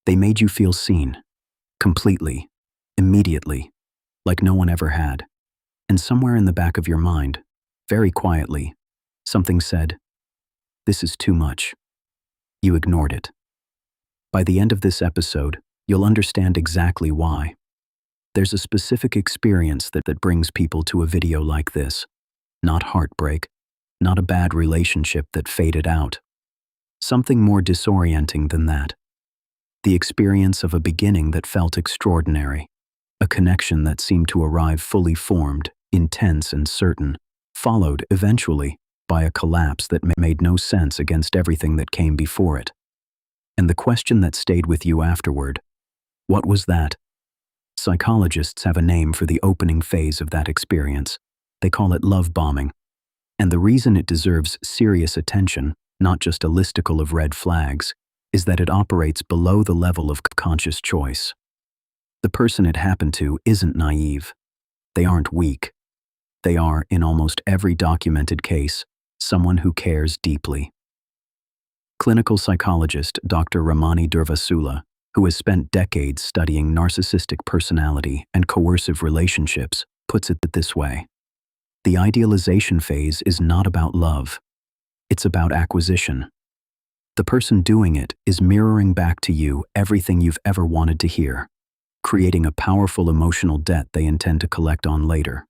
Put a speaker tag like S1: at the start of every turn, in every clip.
S1: They made you feel seen, completely, immediately, like no one ever had. And somewhere in the back of your mind, very quietly, something said, "This is too much." You ignored it. By the end of this episode, you'll understand exactly why. There's a specific experience that brings people to a video like this. Not heartbreak, not a bad relationship that faded out. Something more disorienting than that. The experience of a beginning that felt extraordinary. A connection that seemed to arrive fully formed, intense and certain, followed, eventually, by a collapse that made no sense against everything that came before it. And the question that stayed with you afterward, what was that? Psychologists have a name for the opening phase of that experience. They call it love bombing. And the reason it deserves serious attention, not just a listicle of red flags, is that it operates below the level of conscious choice. The person it happened to isn't naive. They aren't weak. They are, in almost every documented case, someone who cares deeply. Clinical psychologist Dr. Ramani Durvasula, who has spent decades studying narcissistic personality and coercive relationships, puts it this way. The idealization phase is not about love. It's about acquisition. The person doing it is mirroring back to you everything you've ever wanted to hear, creating a powerful emotional debt they intend to collect on later.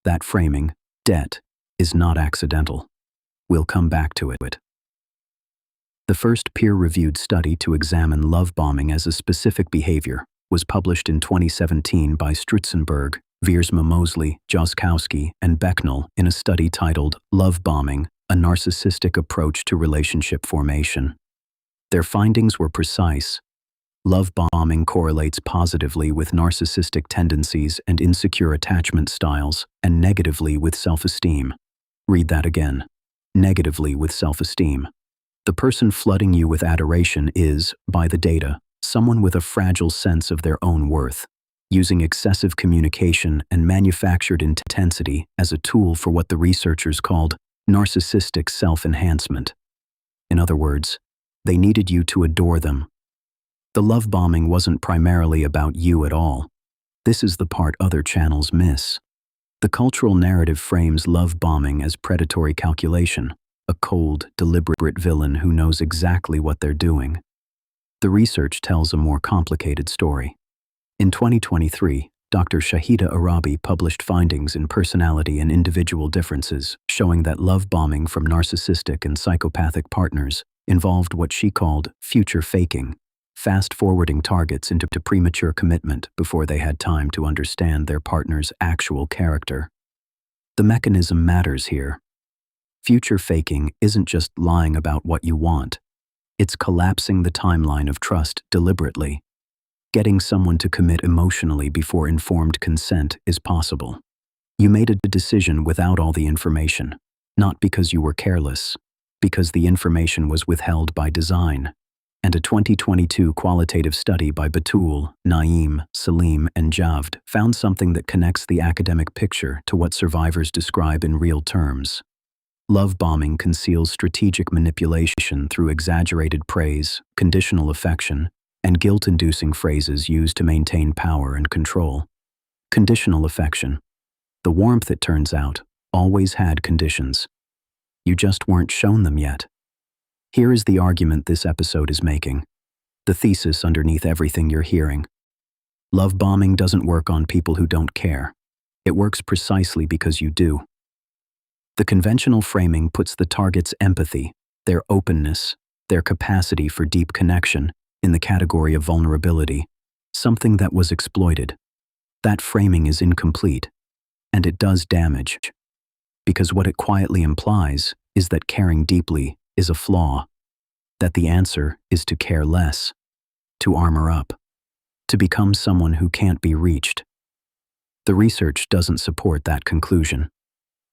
S1: That framing, debt, is not accidental. We'll come back to it. The first peer-reviewed study to examine love bombing as a specific behavior was published in 2017 by Strutzenberg, Wiersma-Moseley, Joskowski, and Becknell in a study titled Love Bombing, a Narcissistic Approach to Relationship Formation. Their findings were precise. Love bombing correlates positively with narcissistic tendencies and insecure attachment styles, and negatively with self-esteem. Read that again. Negatively with self-esteem. The person flooding you with adoration is, by the data, someone with a fragile sense of their own worth, using excessive communication and manufactured intensity as a tool for what the researchers called narcissistic self-enhancement. In other words, they needed you to adore them. The love bombing wasn't primarily about you at all. This is the part other channels miss. The cultural narrative frames love bombing as predatory calculation, a cold, deliberate villain who knows exactly what they're doing. The research tells a more complicated story. In 2023, Dr. Shahida Arabi published findings in Personality and Individual Differences showing that love bombing from narcissistic and psychopathic partners involved what she called future faking, fast-forwarding targets into premature commitment before they had time to understand their partner's actual character. The mechanism matters here. Future faking isn't just lying about what you want. It's collapsing the timeline of trust deliberately. Getting someone to commit emotionally before informed consent is possible. You made a decision without all the information, not because you were careless, because the information was withheld by design. And a 2022 qualitative study by Batul, Naeem, Salim, and Javed found something that connects the academic picture to what survivors describe in real terms. Love bombing conceals strategic manipulation through exaggerated praise, conditional affection, and guilt-inducing phrases used to maintain power and control. Conditional affection. The warmth, it turns out, always had conditions. You just weren't shown them yet. Here is the argument this episode is making. The thesis underneath everything you're hearing. Love bombing doesn't work on people who don't care. It works precisely because you do. The conventional framing puts the target's empathy, their openness, their capacity for deep connection, in the category of vulnerability, something that was exploited. That framing is incomplete, and it does damage. Because what it quietly implies is that caring deeply is a flaw, that the answer is to care less, to armor up, to become someone who can't be reached. The research doesn't support that conclusion.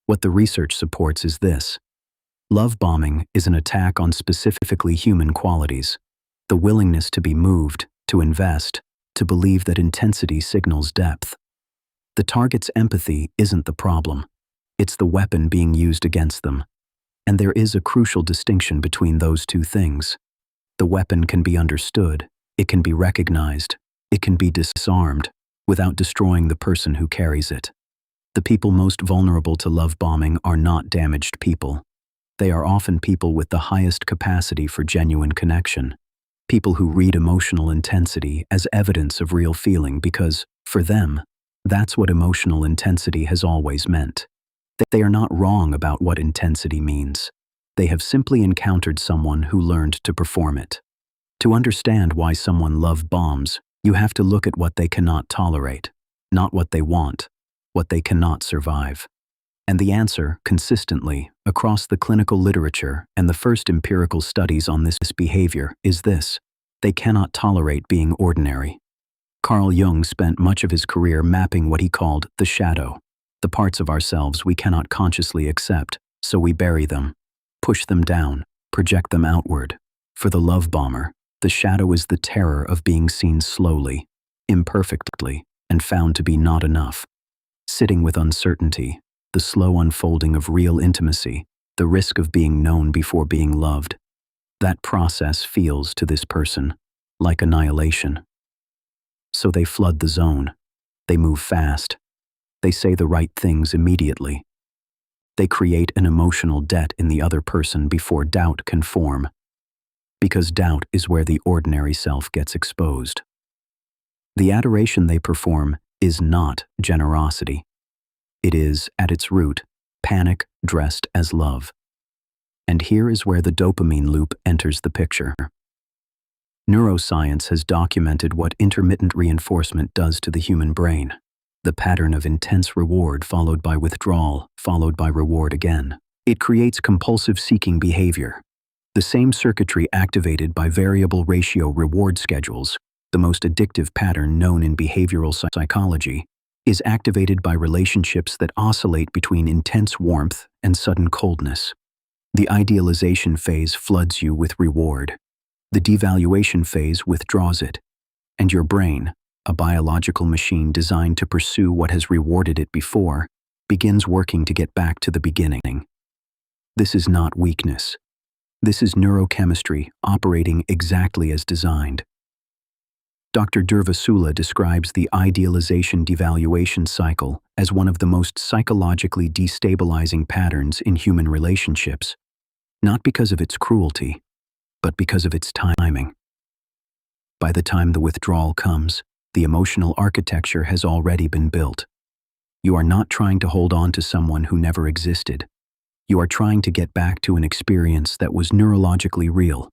S1: What the research supports is this. Love bombing is an attack on specifically human qualities. The willingness to be moved, to invest, to believe that intensity signals depth. The target's empathy isn't the problem. It's the weapon being used against them. And there is a crucial distinction between those two things. The weapon can be understood. It can be recognized. It can be disarmed without destroying the person who carries it. The people most vulnerable to love bombing are not damaged people. They are often people with the highest capacity for genuine connection. People who read emotional intensity as evidence of real feeling because, for them, that's what emotional intensity has always meant. They are not wrong about what intensity means. They have simply encountered someone who learned to perform it. To understand why someone love bombs, you have to look at what they cannot tolerate, not what they want, what they cannot survive. And the answer, consistently, across the clinical literature and the first empirical studies on this behavior, is this: they cannot tolerate being ordinary. Carl Jung spent much of his career mapping what he called the shadow, the parts of ourselves we cannot consciously accept, so we bury them, push them down, project them outward. For the love bomber, the shadow is the terror of being seen slowly, imperfectly, and found to be not enough. Sitting with uncertainty, the slow unfolding of real intimacy, the risk of being known before being loved. That process feels to this person like annihilation. So they flood the zone. They move fast. They say the right things immediately. They create an emotional debt in the other person before doubt can form. Because doubt is where the ordinary self gets exposed. The adoration they perform is not generosity. It is, at its root, panic dressed as love. And here is where the dopamine loop enters the picture. Neuroscience has documented what intermittent reinforcement does to the human brain. The pattern of intense reward followed by withdrawal, followed by reward again. It creates compulsive seeking behavior. The same circuitry activated by variable ratio reward schedules, the most addictive pattern known in behavioral psychology, is activated by relationships that oscillate between intense warmth and sudden coldness. The idealization phase floods you with reward. The devaluation phase withdraws it. And your brain, a biological machine designed to pursue what has rewarded it before, begins working to get back to the beginning. This is not weakness. This is neurochemistry operating exactly as designed. Dr. Durvasula describes the idealization-devaluation cycle as one of the most psychologically destabilizing patterns in human relationships, not because of its cruelty, but because of its timing. By the time the withdrawal comes, the emotional architecture has already been built. You are not trying to hold on to someone who never existed. You are trying to get back to an experience that was neurologically real,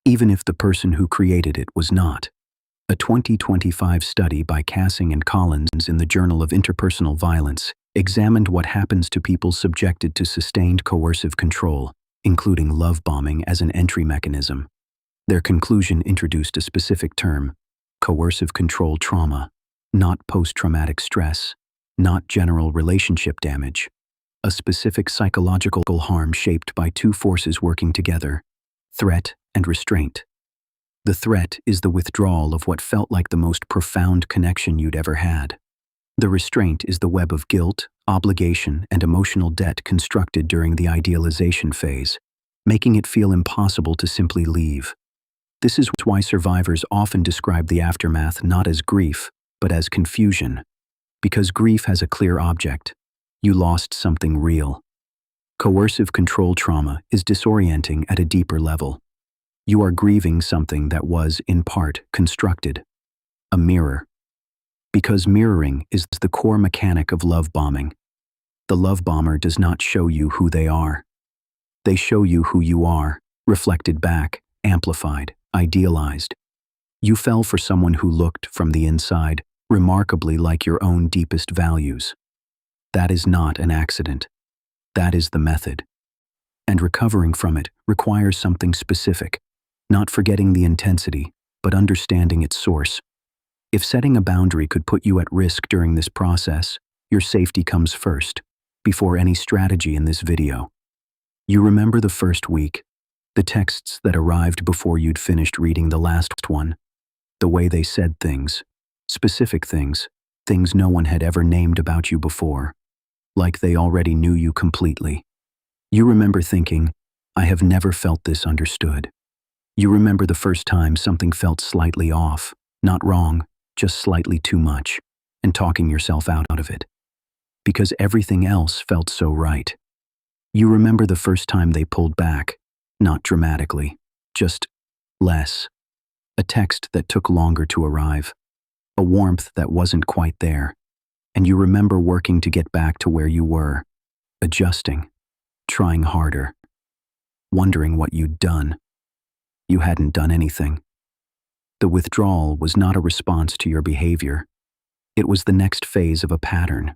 S1: even if the person who created it was not. A 2025 study by Cassing and Collins in the Journal of Interpersonal Violence examined what happens to people subjected to sustained coercive control, including love bombing as an entry mechanism. Their conclusion introduced a specific term: coercive control trauma, not post-traumatic stress, not general relationship damage, a specific psychological harm shaped by two forces working together: threat and restraint. The threat is the withdrawal of what felt like the most profound connection you'd ever had. The restraint is the web of guilt, obligation, and emotional debt constructed during the idealization phase, making it feel impossible to simply leave. This is why survivors often describe the aftermath not as grief, but as confusion. Because grief has a clear object. You lost something real. Coercive control trauma is disorienting at a deeper level. You are grieving something that was, in part, constructed. A mirror. Because mirroring is the core mechanic of love bombing. The love bomber does not show you who they are. They show you who you are, reflected back, amplified, idealized. You fell for someone who looked, from the inside, remarkably like your own deepest values. That is not an accident. That is the method. And recovering from it requires something specific. Not forgetting the intensity, but understanding its source. If setting a boundary could put you at risk during this process, your safety comes first, before any strategy in this video. You remember the first week, the texts that arrived before you'd finished reading the last one, the way they said things, specific things, things no one had ever named about you before, like they already knew you completely. You remember thinking, I have never felt this understood. You remember the first time something felt slightly off, not wrong, just slightly too much, and talking yourself out of it. Because everything else felt so right. You remember the first time they pulled back, not dramatically, just less. A text that took longer to arrive, a warmth that wasn't quite there, and you remember working to get back to where you were, adjusting, trying harder, wondering what you'd done. You hadn't done anything. The withdrawal was not a response to your behavior. It was the next phase of a pattern.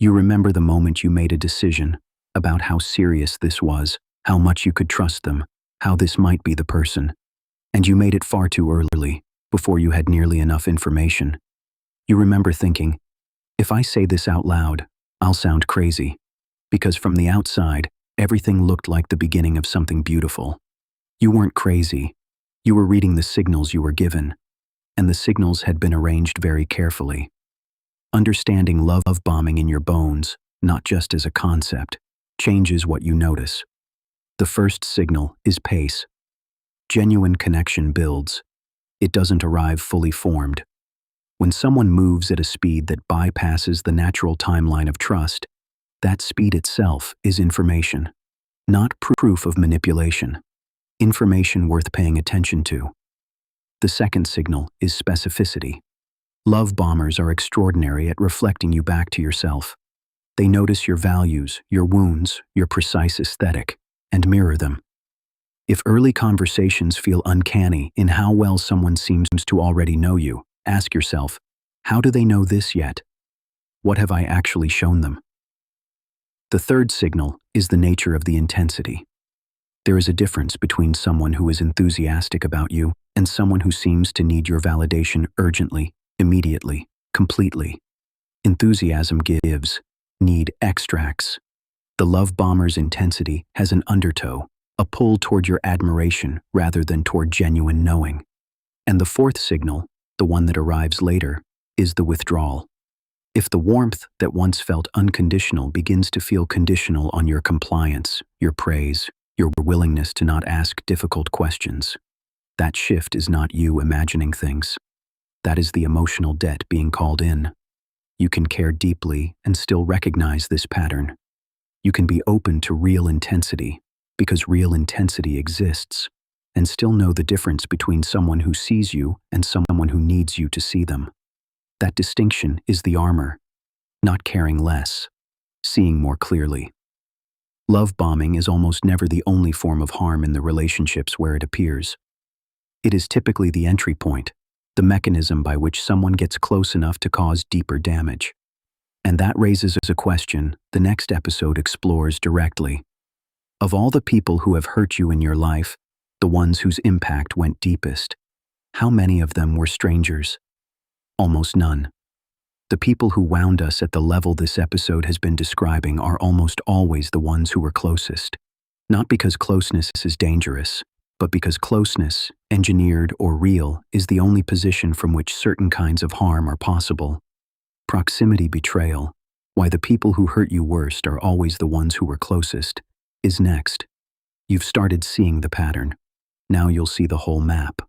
S1: You remember the moment you made a decision about how serious this was, how much you could trust them, how this might be the person. And you made it far too early, before you had nearly enough information. You remember thinking, if I say this out loud, I'll sound crazy. Because from the outside, everything looked like the beginning of something beautiful. You weren't crazy. You were reading the signals you were given, and the signals had been arranged very carefully. Understanding love bombing in your bones, not just as a concept, changes what you notice. The first signal is pace. Genuine connection builds. It doesn't arrive fully formed. When someone moves at a speed that bypasses the natural timeline of trust, that speed itself is information, not proof of manipulation. Information worth paying attention to. The second signal is specificity. Love bombers are extraordinary at reflecting you back to yourself. They notice your values, your wounds, your precise aesthetic, and mirror them. If early conversations feel uncanny in how well someone seems to already know you, ask yourself, how do they know this yet? What have I actually shown them? The third signal is the nature of the intensity. There is a difference between someone who is enthusiastic about you and someone who seems to need your validation urgently, immediately, completely. Enthusiasm gives, need extracts. The love bomber's intensity has an undertow, a pull toward your admiration rather than toward genuine knowing. And the fourth signal, the one that arrives later, is the withdrawal. If the warmth that once felt unconditional begins to feel conditional on your compliance, your praise, your willingness to not ask difficult questions, that shift is not you imagining things. That is the emotional debt being called in. You can care deeply and still recognize this pattern. You can be open to real intensity, because real intensity exists, and still know the difference between someone who sees you and someone who needs you to see them. That distinction is the armor, not caring less, seeing more clearly. Love bombing is almost never the only form of harm in the relationships where it appears. It is typically the entry point, the mechanism by which someone gets close enough to cause deeper damage. And that raises a question the next episode explores directly. Of all the people who have hurt you in your life, the ones whose impact went deepest, how many of them were strangers? Almost none. The people who wound us at the level this episode has been describing are almost always the ones who were closest. Not because closeness is dangerous, but because closeness, engineered or real, is the only position from which certain kinds of harm are possible. Proximity betrayal, why the people who hurt you worst are always the ones who were closest, is next. You've started seeing the pattern. Now you'll see the whole map.